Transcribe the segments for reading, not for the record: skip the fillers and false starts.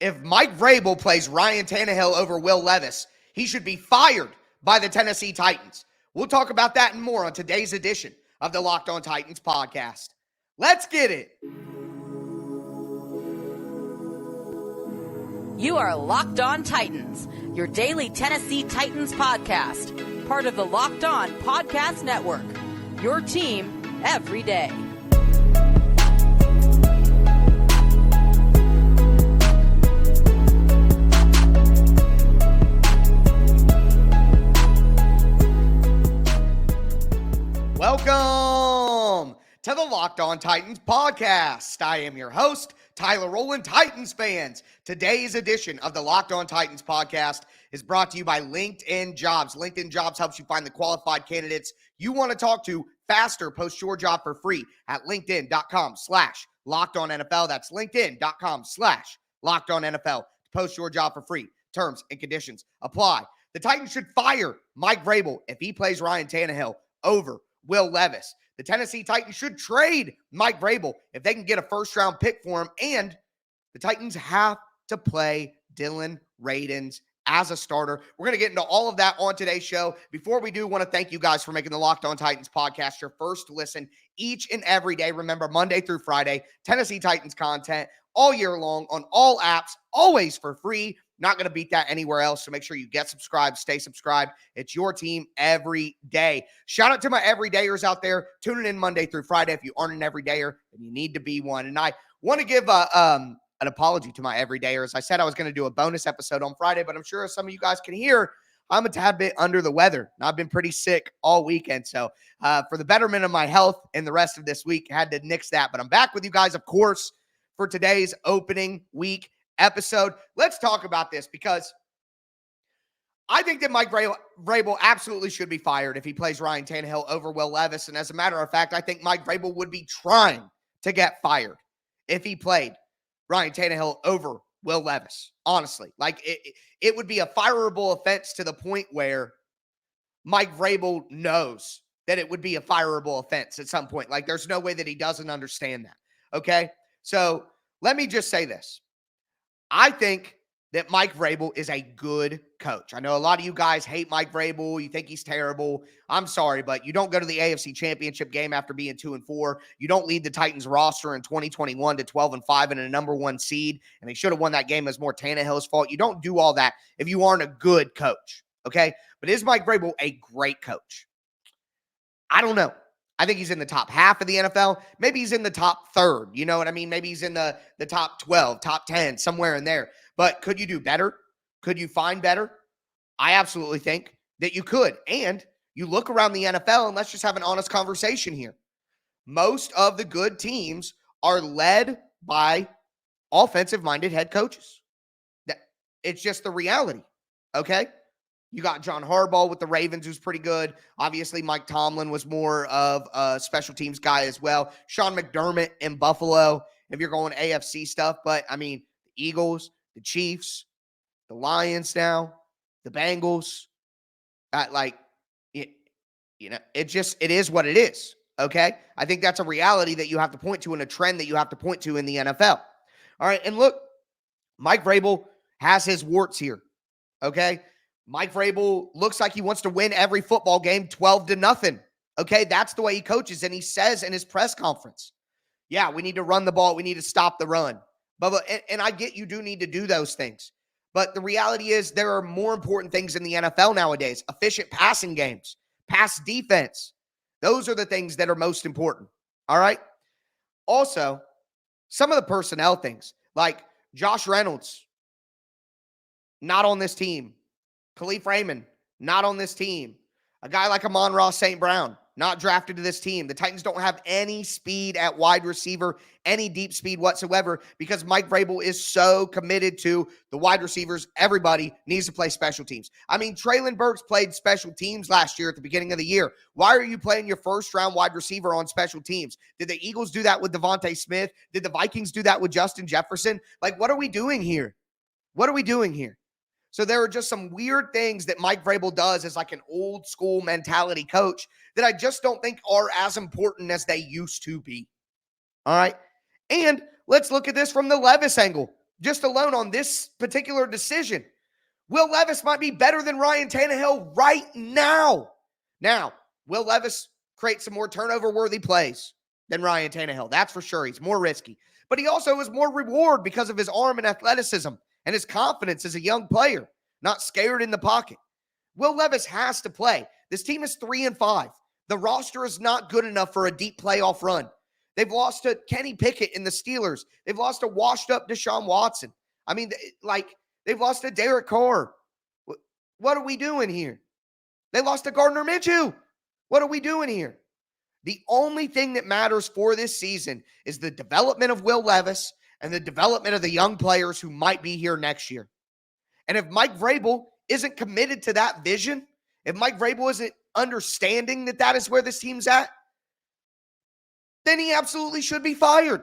If Mike Vrabel plays Ryan Tannehill over Will Levis, he should be fired by the Tennessee Titans. We'll talk about that and more on today's edition of the Locked On Titans podcast. Let's get it. You are Locked On Titans, your daily Tennessee Titans podcast, part of the Locked On Podcast Network, your team every day. Welcome to the Locked On Titans podcast. I am your host, Tyler Rowland, Titans fans. Today's edition of the Locked On Titans podcast is brought to you by LinkedIn Jobs. LinkedIn Jobs helps you find the qualified candidates you want to talk to faster. Post your job for free at linkedin.com/LockedOnNFL. That's linkedin.com/LockedOnNFL to post your job for free. Terms and conditions apply. The Titans should fire Mike Vrabel if he plays Ryan Tannehill over Will Levis. The Tennessee Titans should trade Mike Vrabel if they can get a first-round pick for him, and the Titans have to play Dillon Radunz as a starter. We're going to get into all of that on today's show. Before we do, I want to thank you guys for making the Locked On Titans podcast your first listen each and every day. Remember, Monday through Friday, Tennessee Titans content all year long on all apps, always for free. Not going to beat that anywhere else, so make sure you get subscribed, stay subscribed. It's your team every day. Shout out to my everydayers out there tuning in Monday through Friday. If you aren't an everydayer, then you need to be one. And I want to give an apology to my everydayers. I said I was going to do a bonus episode on Friday, but I'm sure as some of you guys can hear, I'm a tad bit under the weather. And I've been pretty sick all weekend. So for the betterment of my health and the rest of this week, I had to nix that. But I'm back with you guys, of course, for today's opening week episode. Let's talk about this because I think that Mike Vrabel absolutely should be fired if he plays Ryan Tannehill over Will Levis. And as a matter of fact, I think Mike Vrabel would be trying to get fired if he played Ryan Tannehill over Will Levis. Honestly, like it would be a fireable offense to the point where Mike Vrabel knows that it would be a fireable offense at some point. Like there's no way that he doesn't understand that. Okay. So let me just say this. I think that Mike Vrabel is a good coach. I know a lot of you guys hate Mike Vrabel. You think he's terrible. I'm sorry, but you don't go to the AFC Championship game after being 2-4. You don't lead the Titans roster in 2021 to 12-5 and a number one seed, and they should have won that game as more Tannehill's fault. You don't do all that if you aren't a good coach, okay? But is Mike Vrabel a great coach? I don't know. I think he's in the top half of the NFL. Maybe he's in the top third. You know what I mean? Maybe he's in the top 12, top 10, somewhere in there. But could you do better? Could you find better? I absolutely think that you could. And you look around the NFL, and let's just have an honest conversation here. Most of the good teams are led by offensive-minded head coaches. It's just the reality, okay? You got John Harbaugh with the Ravens, who's pretty good. Obviously, Mike Tomlin was more of a special teams guy as well. Sean McDermott in Buffalo, if you're going AFC stuff. But, I mean, the Eagles, the Chiefs, the Lions now, the Bengals, it is what it is, okay? I think that's a reality that you have to point to and a trend that you have to point to in the NFL. All right, and look, Mike Vrabel has his warts here, okay? Mike Vrabel looks like he wants to win every football game 12-0. Okay, that's the way he coaches. And he says in his press conference, yeah, we need to run the ball. We need to stop the run. And I get you do need to do those things. But the reality is there are more important things in the NFL nowadays. Efficient passing games, pass defense. Those are the things that are most important. All right? Also, some of the personnel things, like Josh Reynolds, not on this team. Khalif Raymond, not on this team. A guy like Amon-Ra St. Brown, not drafted to this team. The Titans don't have any speed at wide receiver, any deep speed whatsoever, because Mike Vrabel is so committed to the wide receivers. Everybody needs to play special teams. I mean, Traylon Burks played special teams last year at the beginning of the year. Why are you playing your first-round wide receiver on special teams? Did the Eagles do that with Devontae Smith? Did the Vikings do that with Justin Jefferson? Like, what are we doing here? What are we doing here? So there are just some weird things that Mike Vrabel does as like an old school mentality coach that I just don't think are as important as they used to be. All right. And let's look at this from the Levis angle. just alone on this particular decision. Will Levis might be better than Ryan Tannehill right now. Now, Will Levis create some more turnover-worthy plays than Ryan Tannehill. That's for sure. He's more risky. But he also has more reward because of his arm and athleticism and his confidence as a young player, not scared in the pocket. Will Levis has to play. This team is 3-5. The roster is not good enough for a deep playoff run. They've lost to Kenny Pickett in the Steelers. They've lost to washed-up Deshaun Watson. I mean, they've lost to Derek Carr. What are we doing here? They lost to Gardner Minshew. What are we doing here? The only thing that matters for this season is the development of Will Levis and the development of the young players who might be here next year. And if Mike Vrabel isn't committed to that vision, if Mike Vrabel isn't understanding that that is where this team's at, then he absolutely should be fired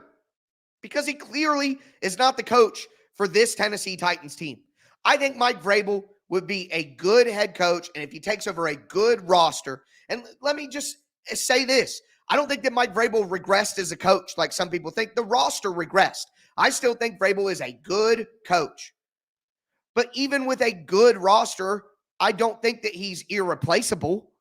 because he clearly is not the coach for this Tennessee Titans team. I think Mike Vrabel would be a good head coach, and if he takes over a good roster, and let me just say this, I don't think that Mike Vrabel regressed as a coach like some people think. The roster regressed. I still think Vrabel is a good coach. But even with a good roster, I don't think that he's irreplaceable.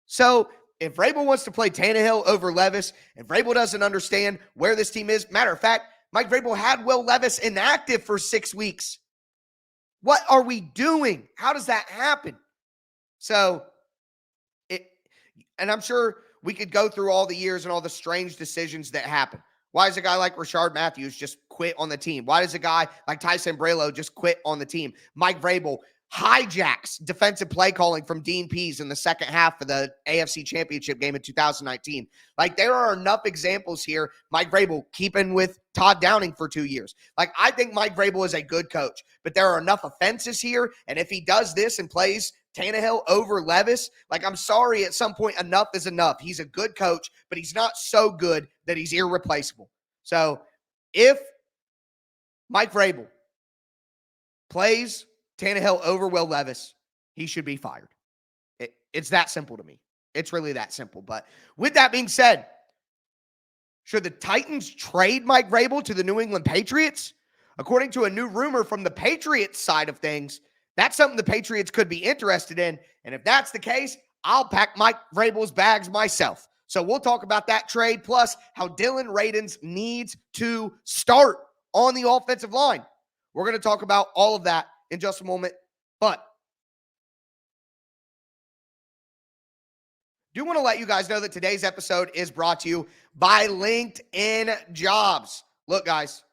So if Vrabel wants to play Tannehill over Levis, and Vrabel doesn't understand where this team is, matter of fact, Mike Vrabel had Will Levis inactive for 6 weeks. What are we doing? How does that happen? So, and I'm sure we could go through all the years and all the strange decisions that happen. Why does a guy like Rashard Matthews just quit on the team? Why does a guy like Tyson Brelo just quit on the team? Mike Vrabel hijacks defensive play calling from Dean Pease in the second half of the AFC Championship game in 2019. Like, there are enough examples here. Mike Vrabel keeping with Todd Downing for 2 years. Like, I think Mike Vrabel is a good coach, but there are enough offenses here. And if he does this and plays Tannehill over Levis, like, I'm sorry, at some point, enough is enough. He's a good coach, but he's not so good that he's irreplaceable. So if Mike Vrabel plays Tannehill over Will Levis, he should be fired. It's that simple to me. It's really that simple. But with that being said, should the Titans trade Mike Vrabel to the New England Patriots? According to a new rumor from the Patriots side of things, that's something the Patriots could be interested in. And if that's the case, I'll pack Mike Vrabel's bags myself. So we'll talk about that trade, plus how Dillon Radunz needs to start on the offensive line. We're going to talk about all of that in just a moment, but do want to let you guys know that today's episode is brought to you by LinkedIn Jobs. Look, guys,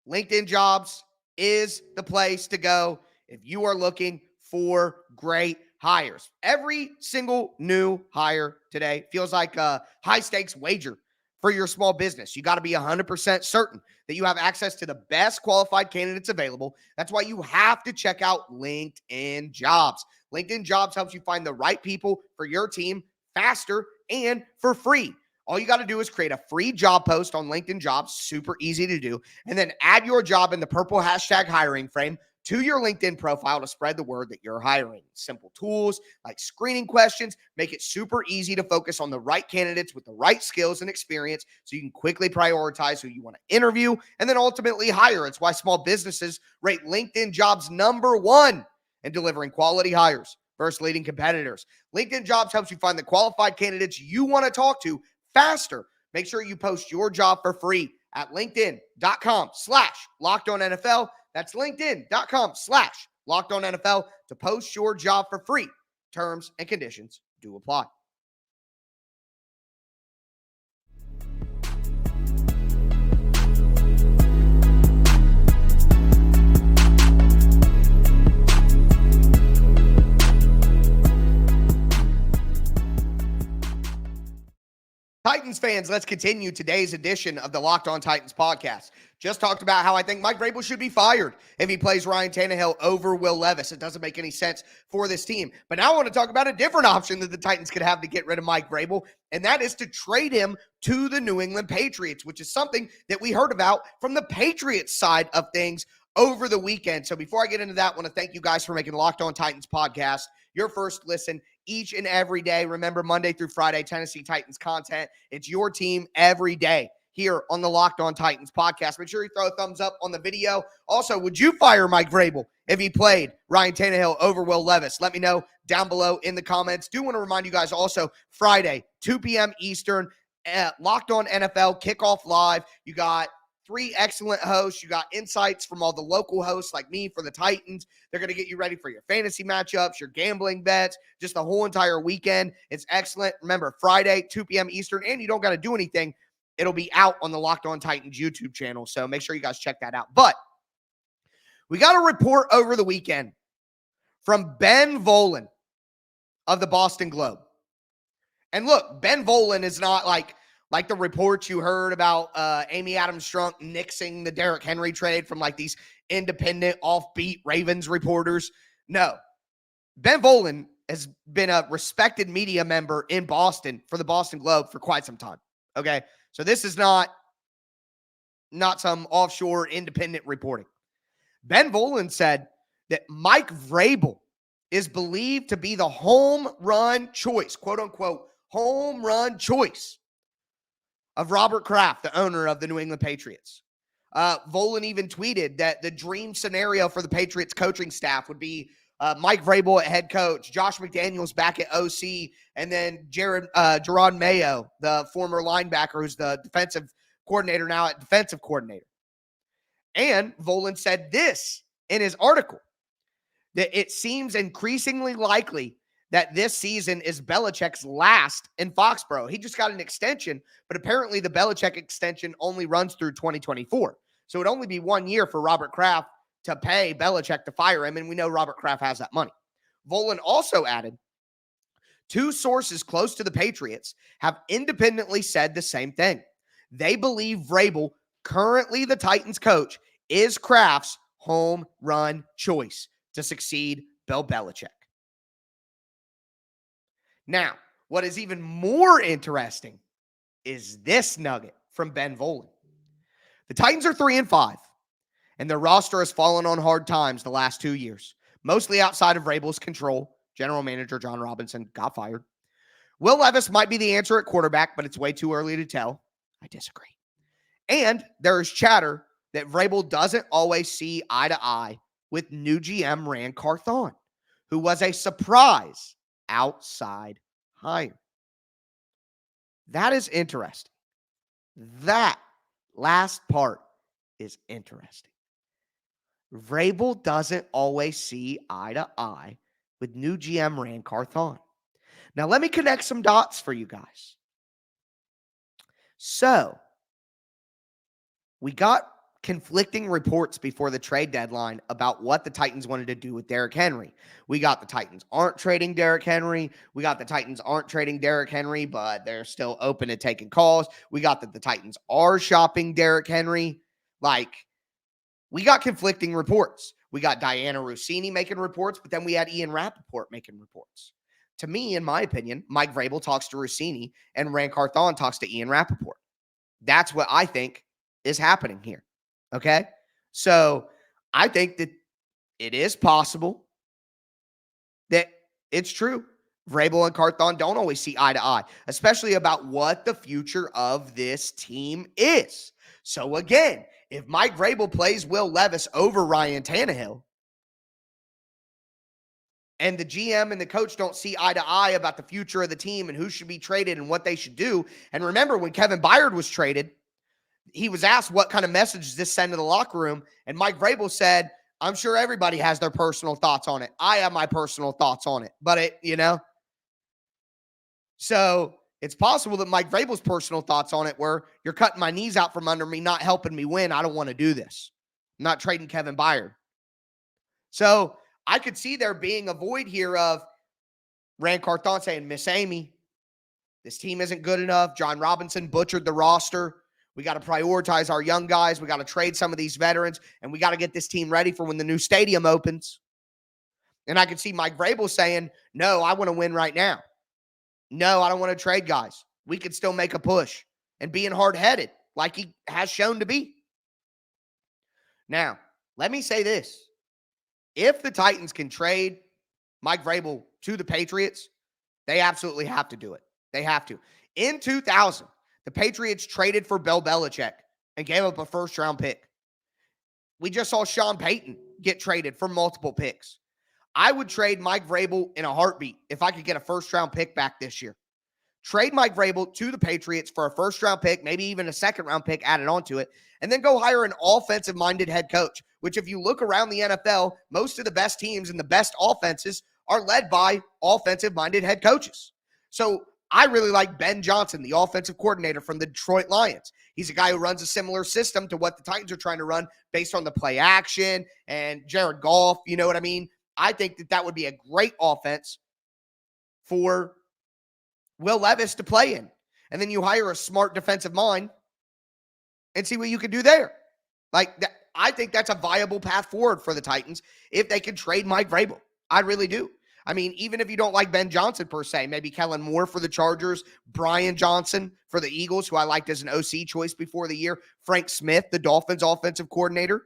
LinkedIn Jobs is the place to go if you are looking for great hires. Every single new hire today feels like a high-stakes wager for your small business. You got to be 100% certain that you have access to the best qualified candidates available. That's why you have to check out LinkedIn Jobs. LinkedIn Jobs helps you find the right people for your team faster and for free. All you got to do is create a free job post on LinkedIn Jobs, super easy to do, and then add your job in the purple hashtag hiring frame to your LinkedIn profile to spread the word that you're hiring. Simple tools like screening questions make it super easy to focus on the right candidates with the right skills and experience so you can quickly prioritize who you want to interview and then ultimately hire. It's why small businesses rate LinkedIn Jobs #1 in delivering quality hires versus leading competitors. LinkedIn Jobs helps you find the qualified candidates you want to talk to faster. Make sure you post your job for free at linkedin.com/LockedOnNFL. That's linkedin.com/LockedOnNFL to post your job for free. Terms and conditions do apply. Titans fans, let's continue today's edition of the Locked On Titans podcast. Just talked about how I think Mike Vrabel should be fired if he plays Ryan Tannehill over Will Levis. It doesn't make any sense for this team. But now I want to talk about a different option that the Titans could have to get rid of Mike Vrabel, and that is to trade him to the New England Patriots, which is something that we heard about from the Patriots side of things over the weekend. So before I get into that, I want to thank you guys for making Locked On Titans podcast your first listen each and every day. Remember, Monday through Friday, Tennessee Titans content. It's your team every day. here on the Locked On Titans podcast. Make sure you throw a thumbs up on the video. Also, would you fire Mike Vrabel if he played Ryan Tannehill over Will Levis? Let me know down below in the comments. Do want to remind you guys also, Friday, 2 p.m. Eastern, Locked On NFL Kickoff Live. You got 3 excellent hosts. You got insights from all the local hosts like me for the Titans. They're going to get you ready for your fantasy matchups, your gambling bets, just the whole entire weekend. It's excellent. Remember, Friday, 2 p.m. Eastern, and you don't got to do anything. It'll be out on the Locked On Titans YouTube channel, so make sure you guys check that out. But we got a report over the weekend from Ben Volin of the Boston Globe. And look, Ben Volin is not like the reports you heard about Amy Adams-Strunk nixing the Derrick Henry trade from like these independent, offbeat Ravens reporters. No. Ben Volin has been a respected media member in Boston for the Boston Globe for quite some time. Okay? So this is not some offshore independent reporting. Ben Volin said that Mike Vrabel is believed to be the home run choice, quote unquote, home run choice of Robert Kraft, the owner of the New England Patriots. Volin even tweeted that the dream scenario for the Patriots coaching staff would be Mike Vrabel at head coach, Josh McDaniels back at OC, and then Gerard Mayo, the former linebacker who's the defensive coordinator now at defensive coordinator. And Volin said this in his article, that it seems increasingly likely that this season is Belichick's last in Foxborough. He just got an extension, but apparently the Belichick extension only runs through 2024. So it'd only be 1 year for Robert Kraft to pay Belichick to fire him, and we know Robert Kraft has that money. Volin also added, 2 sources close to the Patriots have independently said the same thing. They believe Vrabel, currently the Titans coach, is Kraft's home run choice to succeed Bill Belichick. Now, what is even more interesting is this nugget from Ben Volin. The Titans are 3-5, and their roster has fallen on hard times the last 2 years, mostly outside of Vrabel's control. General manager John Robinson got fired. Will Levis might be the answer at quarterback, but it's way too early to tell. I disagree. And there is chatter that Vrabel doesn't always see eye to eye with new GM Ran Carthon, who was a surprise outside hire. That is interesting. That last part is interesting. Vrabel doesn't always see eye to eye with new GM Ran Carthon. Now, let me connect some dots for you guys. So, we got conflicting reports before the trade deadline about what the Titans wanted to do with Derrick Henry. We got the Titans aren't trading Derrick Henry. We got the Titans aren't trading Derrick Henry, but they're still open to taking calls. We got that the Titans are shopping Derrick Henry. Like, we got conflicting reports. We got Diana Rossini making reports, but then we had Ian Rappaport making reports. To me, in my opinion, Mike Vrabel talks to Rossini and Ran Carthon talks to Ian Rappaport. That's what I think is happening here. Okay? So I think that it is possible that it's true. Vrabel and Carthon don't always see eye to eye, especially about what the future of this team is. So again, if Mike Vrabel plays Will Levis over Ryan Tannehill, and the GM and the coach don't see eye to eye about the future of the team and who should be traded and what they should do. And remember, when Kevin Byard was traded, he was asked what kind of message does this send to the locker room, and Mike Vrabel said, I'm sure everybody has their personal thoughts on it. I have my personal thoughts on it. But so it's possible that Mike Vrabel's personal thoughts on it were, you're cutting my knees out from under me, not helping me win. I don't want to do this. I'm not trading Kevin Byard. So I could see there being a void here of Ran Carthon saying, Miss Amy, this team isn't good enough. John Robinson butchered the roster. We got to prioritize our young guys. We got to trade some of these veterans, and we got to get this team ready for when the new stadium opens. And I could see Mike Vrabel saying, no, I want to win right now. No, I don't want to trade guys. We could still make a push, and being hard-headed like he has shown to be. Now, let me say this. If the Titans can trade Mike Vrabel to the Patriots, they absolutely have to do it. They have to. In 2000, The Patriots traded for Bill Belichick and gave up a first-round pick. We just saw Sean Payton get traded for multiple picks. I would trade Mike Vrabel in a heartbeat if I could get a first-round pick back this year. Trade Mike Vrabel to the Patriots for a first-round pick, maybe even a second-round pick added onto it, and then go hire an offensive-minded head coach, which if you look around the NFL, most of the best teams and the best offenses are led by offensive-minded head coaches. So I really like Ben Johnson, the offensive coordinator from the Detroit Lions. He's a guy who runs a similar system to what the Titans are trying to run based on the play action and Jared Goff, you know what I mean? I think that would be a great offense for Will Levis to play in. And then you hire a smart defensive mind and see what you can do there. I think that's a viable path forward for the Titans if they can trade Mike Vrabel. I really do. I mean, even if you don't like Ben Johnson per se, maybe Kellen Moore for the Chargers, Brian Johnson for the Eagles, who I liked as an OC choice before the year, Frank Smith, the Dolphins offensive coordinator.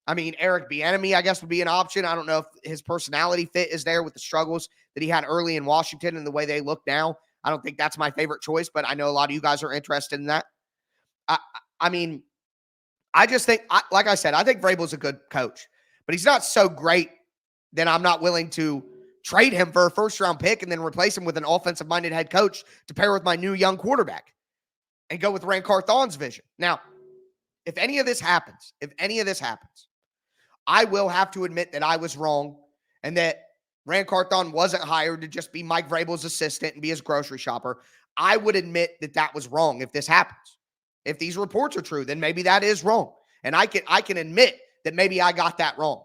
I mean, Eric Bieniemy, I guess, would be an option. I don't know if his personality fit is there with the struggles that he had early in Washington and the way they look now. I don't think that's my favorite choice, but I know a lot of you guys are interested in that. I mean, I just think, like I said, I think Vrabel's a good coach, but he's not so great that I'm not willing to trade him for a first-round pick and then replace him with an offensive-minded head coach to pair with my new young quarterback and go with Ran Carthon's vision. Now, if any of this happens, I will have to admit that I was wrong and that Ran Carthon wasn't hired to just be Mike Vrabel's assistant and be his grocery shopper. I would admit that was wrong if this happens. If these reports are true, then maybe that is wrong. And I can admit that maybe I got that wrong.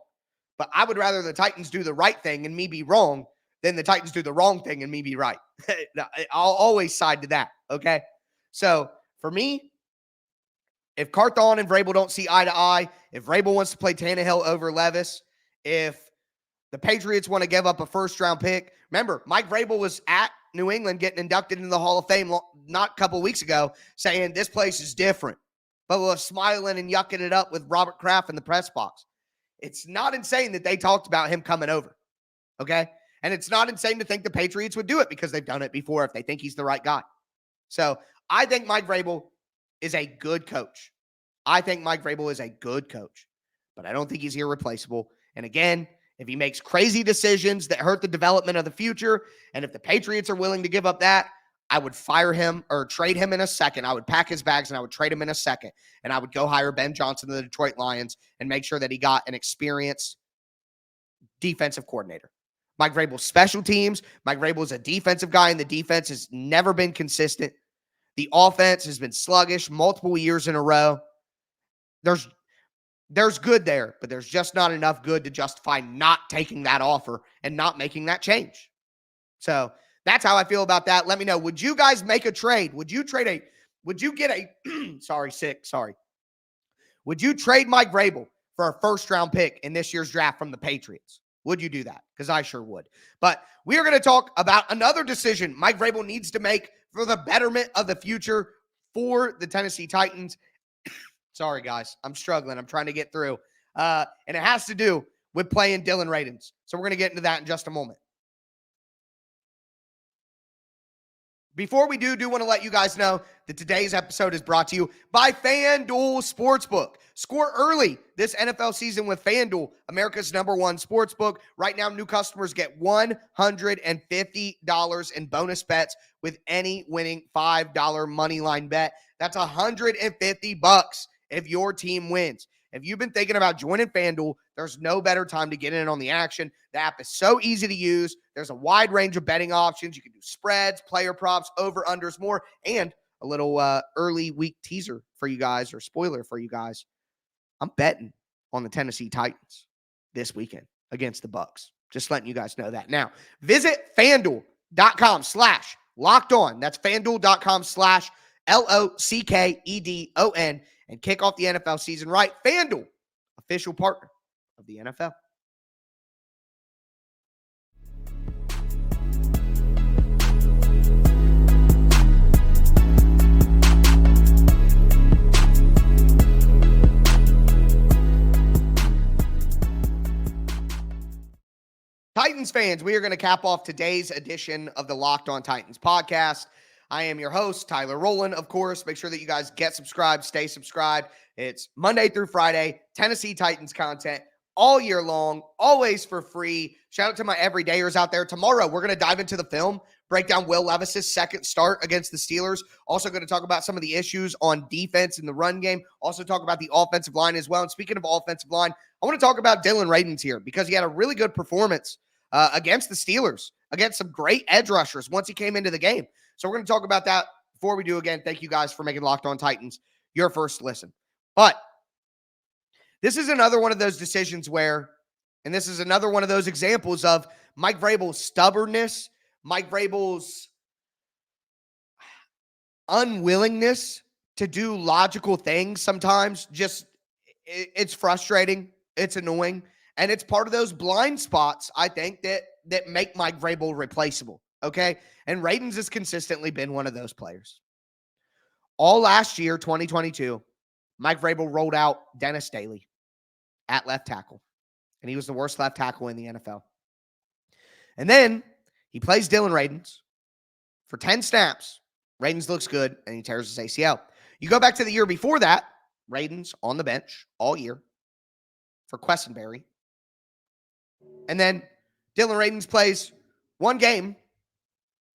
But I would rather the Titans do the right thing and me be wrong than the Titans do the wrong thing and me be right. I'll always side to that, okay? So, for me, if Carthon and Vrabel don't see eye to eye, if Vrabel wants to play Tannehill over Levis, if the Patriots want to give up a first-round pick. Remember, Mike Vrabel was at New England getting inducted into the Hall of Fame not a couple weeks ago saying this place is different, but was smiling and yucking it up with Robert Kraft in the press box. It's not insane that they talked about him coming over, okay? And it's not insane to think the Patriots would do it because they've done it before if they think he's the right guy. So I think Mike Vrabel is a good coach. But I don't think he's irreplaceable. And again, if he makes crazy decisions that hurt the development of the future, and if the Patriots are willing to give up that, I would fire him or trade him in a second. I would pack his bags and I would trade him in a second. And I would go hire Ben Johnson of the Detroit Lions and make sure that he got an experienced defensive coordinator. Mike Vrabel's special teams. Mike Vrabel is a defensive guy, and the defense has never been consistent. The offense has been sluggish multiple years in a row. There's good there, but there's just not enough good to justify not taking that offer and not making that change. So that's how I feel about that. Let me know. Would you guys make a trade? Would you trade would you trade Mike Vrabel for a first-round pick in this year's draft from the Patriots? Would you do that? Because I sure would. But we are going to talk about another decision Mike Vrabel needs to make for the betterment of the future for the Tennessee Titans. Sorry, guys. I'm struggling. I'm trying to get through. And it has to do with playing Dillon Radunz. So we're going to get into that in just a moment. Before we do want to let you guys know that today's episode is brought to you by FanDuel Sportsbook. Score early this NFL season with FanDuel, America's #1 sportsbook. Right now, new customers get $150 in bonus bets with any winning $5 moneyline bet. That's $150 if your team wins. If you've been thinking about joining FanDuel, there's no better time to get in on the action. The app is so easy to use. There's a wide range of betting options. You can do spreads, player props, over-unders, more, and a little early week teaser for you guys or spoiler for you guys. I'm betting on the Tennessee Titans this weekend against the Bucs. Just letting you guys know that. Now, visit FanDuel.com/LockedOn. That's FanDuel.com/LOCKEDON and kick off the NFL season right. FanDuel, official partner of the NFL. Titans fans, we are going to cap off today's edition of the Locked On Titans podcast. I am your host, Tyler Rowland, of course. Make sure that you guys get subscribed, stay subscribed. It's Monday through Friday, Tennessee Titans content all year long, always for free. Shout out to my everydayers out there. Tomorrow, we're going to dive into the film, break down Will Levis's second start against the Steelers. Also going to talk about some of the issues on defense in the run game. Also talk about the offensive line as well. And speaking of offensive line, I want to talk about Dillon Radunz here because he had a really good performance against the Steelers, against some great edge rushers once he came into the game. So we're going to talk about that. Before we do, again, thank you guys for making Locked On Titans your first listen. But this is another one of those decisions where, and this is another one of those examples of Mike Vrabel's stubbornness, Mike Vrabel's unwillingness to do logical things sometimes. Just, it's frustrating. It's annoying. And it's part of those blind spots, I think, that make Mike Vrabel replaceable. Okay? And Radunz has consistently been one of those players. All last year, 2022, Mike Vrabel rolled out Dennis Daly at left tackle. And he was the worst left tackle in the NFL. And then he plays Dillon Radunz for 10 snaps. Radunz looks good, and he tears his ACL. You go back to the year before that, Radunz on the bench all year for Quessenberry. And then Dillon Radunz plays one game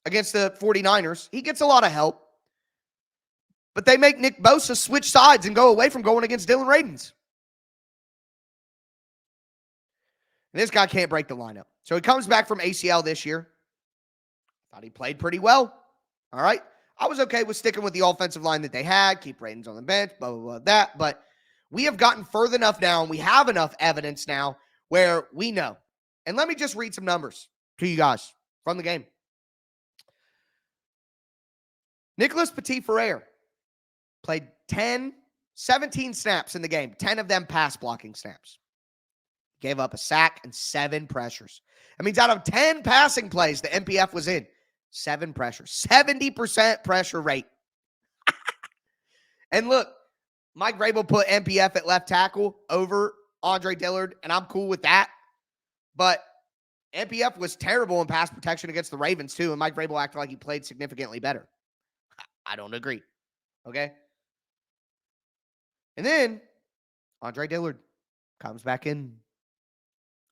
against the 49ers. He gets a lot of help. But they make Nick Bosa switch sides and go away from going against Dillon Radunz. And this guy can't break the lineup. So he comes back from ACL this year. Thought he played pretty well. All right. I was okay with sticking with the offensive line that they had, keep Radunz on the bench, blah, blah, blah, that. But we have gotten further enough now, and we have enough evidence now where we know. And let me just read some numbers to you guys from the game. Nicholas Petit-Frere played 17 snaps in the game, 10 of them pass blocking snaps. Gave up a sack and 7 pressures. That means out of 10 passing plays the MPF was in, 7 pressures. 70% pressure rate. And look, Mike Vrabel put MPF at left tackle over Andre Dillard, and I'm cool with that. But MPF was terrible in pass protection against the Ravens too, and Mike Vrabel acted like he played significantly better. I don't agree. Okay? And then Andre Dillard comes back in.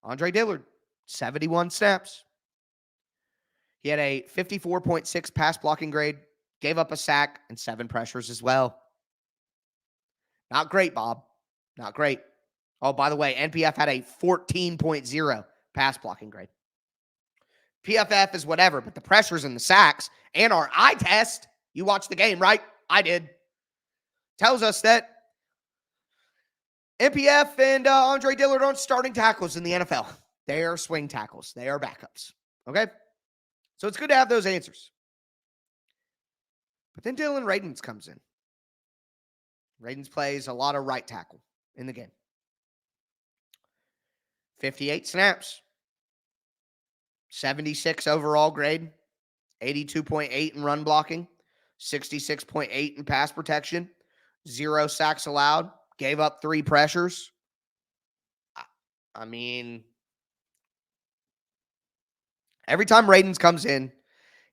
Andre Dillard, 71 snaps. He had a 54.6 pass blocking grade, gave up a sack, and 7 pressures as well. Not great, Bob. Not great. Oh, by the way, NPF had a 14.0 pass blocking grade. PFF is whatever, but the pressures and the sacks and our eye test, you watched the game, right? I did. Tells us that NPF and Andre Dillard aren't starting tackles in the NFL. They are swing tackles. They are backups. Okay? So it's good to have those answers. But then Dillon Radunz comes in. Radunz plays a lot of right tackle in the game. 58 snaps. 76 overall grade. 82.8 in run blocking. 66.8 in pass protection. 0 sacks allowed. Gave up 3 pressures. I mean, every time Radunz comes in,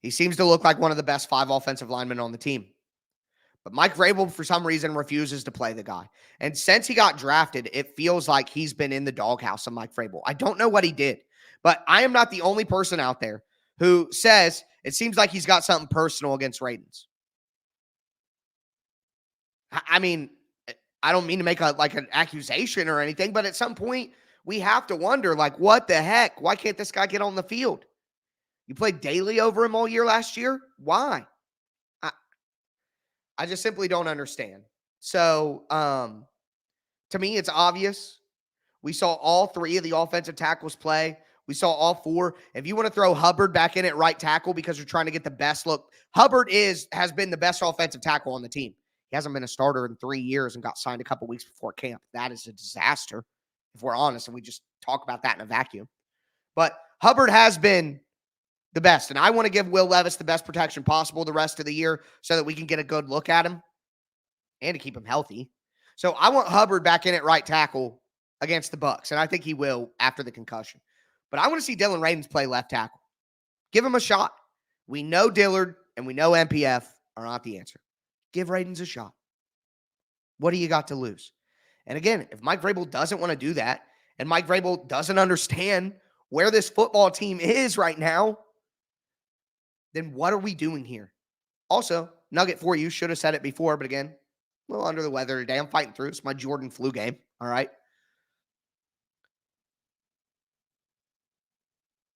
he seems to look like one of the best 5 offensive linemen on the team. But Mike Vrabel, for some reason, refuses to play the guy. And since he got drafted, it feels like he's been in the doghouse of Mike Vrabel. I don't know what he did, but I am not the only person out there who says it seems like he's got something personal against Radunz. I mean, I don't mean to make an accusation or anything, but at some point we have to wonder, what the heck? Why can't this guy get on the field? You played Daly over him all year last year? Why? I just simply don't understand. So, to me, it's obvious. We saw all 3 of the offensive tackles play. We saw all 4. If you want to throw Hubbard back in at right tackle because you're trying to get the best look, Hubbard has been the best offensive tackle on the team. He hasn't been a starter in 3 years and got signed a couple weeks before camp. That is a disaster, if we're honest, and we just talk about that in a vacuum. But Hubbard has been the best, and I want to give Will Levis the best protection possible the rest of the year so that we can get a good look at him and to keep him healthy. So I want Hubbard back in at right tackle against the Bucs, and I think he will after the concussion. But I want to see Dillon Radunz play left tackle. Give him a shot. We know Dillard and we know NPF are not the answer. Give Radunz a shot. What do you got to lose? And again, if Mike Vrabel doesn't want to do that, and Mike Vrabel doesn't understand where this football team is right now, then what are we doing here? Also, nugget for you, should have said it before, but again, a little under the weather today. I'm fighting through. It's my Jordan flu game, all right?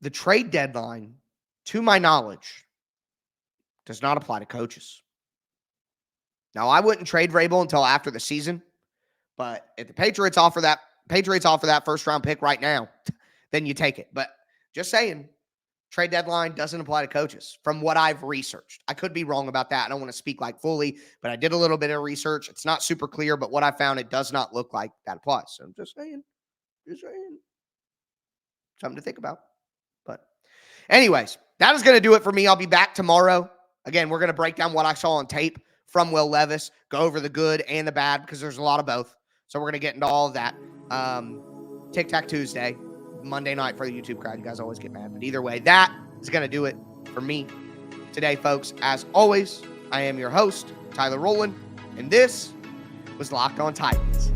The trade deadline, to my knowledge, does not apply to coaches. Now, I wouldn't trade Vrabel until after the season, but if the Patriots offer that first-round pick right now, then you take it. But just saying, trade deadline doesn't apply to coaches from what I've researched. I could be wrong about that. I don't want to speak like fully, but I did a little bit of research. It's not super clear, but what I found, it does not look like that applies. So I'm just saying. Something to think about. But anyways, that is going to do it for me. I'll be back tomorrow. Again, we're going to break down what I saw on tape from Will Levis, go over the good and the bad because there's a lot of both. So we're going to get into all of that. Tic Tac Tuesday, Monday night for the YouTube crowd. You guys always get mad. But either way, that is going to do it for me today, folks. As always, I am your host, Tyler Rowland, and this was Locked On Titans.